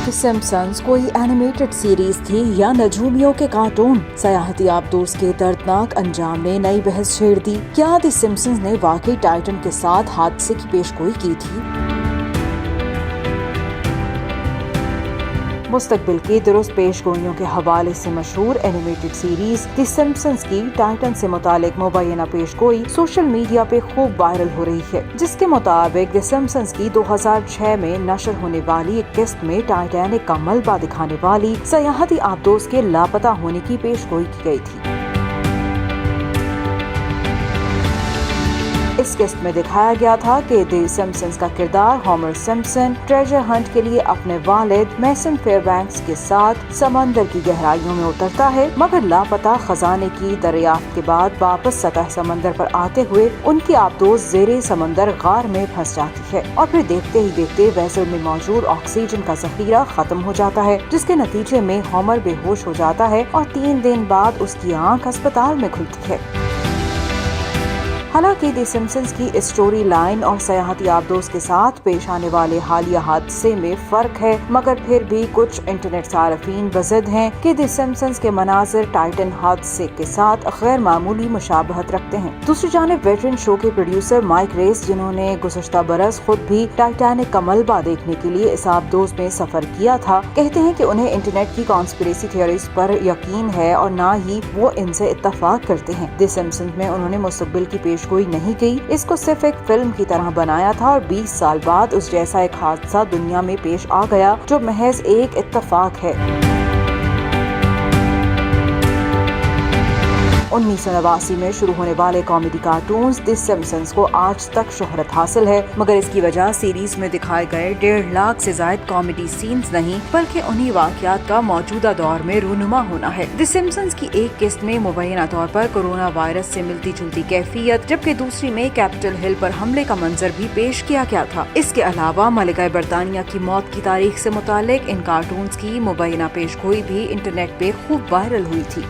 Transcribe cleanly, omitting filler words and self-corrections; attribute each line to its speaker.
Speaker 1: The Simpsons कोई animated series थी या नजूमियों के कार्टून? सयाहती आबदोज के दर्दनाक अंजाम ने नई बहस छेड़ दी। क्या द सिम्पसन्स ने वाकई टाइटन के साथ हादसे की पेशगोई की थी? मुस्तकबिल की दुरुस्त पेशगोइयों के हवाले से मशहूर एनिमेटेड सीरीज द सिम्पसन्स की टाइटन से मुतालिक मुबैना पेशगोई सोशल मीडिया पे खूब वायरल हो रही है, जिसके मुताबिक द सिम्पसन्स की 2006 में नशर होने वाली एक किस्त में टाइटैनिक का मलबा दिखाने वाली सयाहती आबदोज के लापता होने की पेशगोई की गई थी। इस किस्त में दिखाया गया था कि द सिम्पसन्स का किरदार होमर सिम्पसन ट्रेजर हंट के लिए अपने वालिद मेसन फेयरबैंक्स के साथ समंदर की गहराइयों में उतरता है, मगर लापता खजाने की दरियाफ्त के बाद वापस सतह समंदर पर आते हुए उनकी आबदोज ज़ेरे समंदर गार में फंस जाती है और फिर देखते ही देखते वेसल में मौजूद ऑक्सीजन का जखीरा खत्म हो जाता है, जिसके नतीजे में होमर बेहोश हो जाता है और 3 दिन बाद उसकी आंख अस्पताल में खुलती है। हालांकि द सिम्पसन्स की स्टोरी लाइन और सयाहती आबदोज के साथ पेश आने वाले हालिया हादसे में फर्क है, मगर फिर भी कुछ इंटरनेट सारफीन बज़िद हैं कि द सिम्पसन्स के मनाजिर टाइटन हादसे के साथ गैर मामूली मुशाबहत रखते हैं। दूसरी जानिब वेटरन शो के प्रोड्यूसर माइक रेस, जिन्होंने गुज़श्ता बरस खुद भी टाइटैनिक का मलबा देखने के लिए इस आबदोज में सफर किया था, कहते हैं कि उन्हें इंटरनेट की कॉन्स्पिरेसी थियरीज पर यकीन है और न ही वो इनसे इत्तफाक करते हैं। द सिम्पसन्स में उन्होंने मुस्तकबिल की पेशगोई नहीं की, इसको सिर्फ एक फिल्म की तरह बनाया था और 20 साल बाद उस जैसा एक हादसा दुनिया में पेश आ गया जो महज एक इत्तफाक है। 1989 में शुरू होने वाले कॉमेडी कार्टून्स द सिम्पसन्स को आज तक शोहरत हासिल है, मगर इसकी वजह सीरीज में दिखाए गए 1.5 लाख से ज्यादा कॉमेडी सीन्स नहीं, बल्कि उन्हीं वाकयात का मौजूदा दौर में रूनुमा होना है। द सिम्पसन्स की एक किस्त में मुबैना तौर पर कोरोना वायरस से मिलती जुलती कैफियत, जबकि दूसरी में कैपिटल हिल पर हमले का मंजर भी पेश किया गया था। इसके अलावा मलिका बरतानिया की मौत की तारीख से मुतालिक इन कार्टून्स की मुबैना पेशगोई भी इंटरनेट पे खूब वायरल हुई थी।